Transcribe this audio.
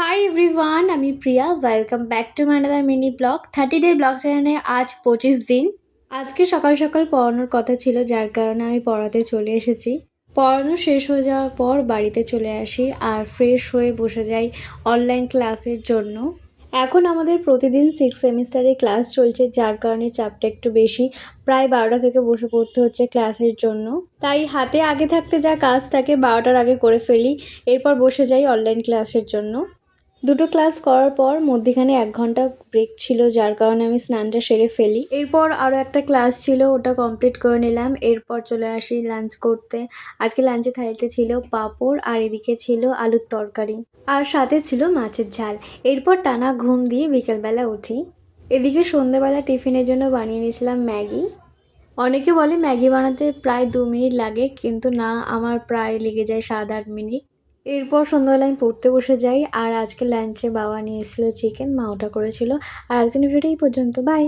High everyone, আমি Priya. Welcome back to my another mini blog 30 day blog চ্যানেলে। আজ 25 দিন। আজকে সকাল সকাল পড়ানোর কথা ছিল, যার কারণে আমি পড়াতে চলে এসেছি। পড়ানো শেষ হয়ে যাওয়ার পর বাড়িতে চলে আসি আর ফ্রেশ হয়ে বসে যাই অনলাইন ক্লাসের জন্য। এখন আমাদের প্রতিদিন 6 সেমিস্টারে ক্লাস চলছে, যার কারণে চাপটা একটু বেশি। প্রায় 12টা থেকে বসে পড়তে হচ্ছে ক্লাসের জন্য। তাই হাতে আগে থাকতে যা কাজ থাকে 12টার আগে করে ফেলি, এরপর বসে যাই অনলাইন ক্লাসের জন্য। দুটো ক্লাস করার পর মধ্যেখানে 1 ঘন্টা ব্রেক ছিল, যার কারণে আমি স্নানটা সেরে ফেলি। এরপর আরও একটা ক্লাস ছিল, ওটা কমপ্লিট করে নিলাম। এরপর চলে আসি লাঞ্চ করতে। আজকে লাঞ্চে থালিতে ছিল পাঁপড় আর এদিকে ছিল আলুর তরকারি আর সাথে ছিল মাছের ঝাল। এরপর টানা ঘুম দিয়ে বিকেলবেলা উঠি। এদিকে সন্ধেবেলা টিফিনের জন্য বানিয়ে নিয়েছিলাম ম্যাগি। অনেকে বলে ম্যাগি বানাতে প্রায় 2 মিনিট লাগে, কিন্তু না, আমার প্রায় লেগে যায় 7-8 মিনিট। এরপর সন্ধ্যাবেলা আমি পড়তে বসে যাই। আর আজকে লাঞ্চে বাবা নিয়ে এসেছিলো চিকেন, মা ওটা করেছিল। আর আজকের ভিডিও এই পর্যন্ত, বাই।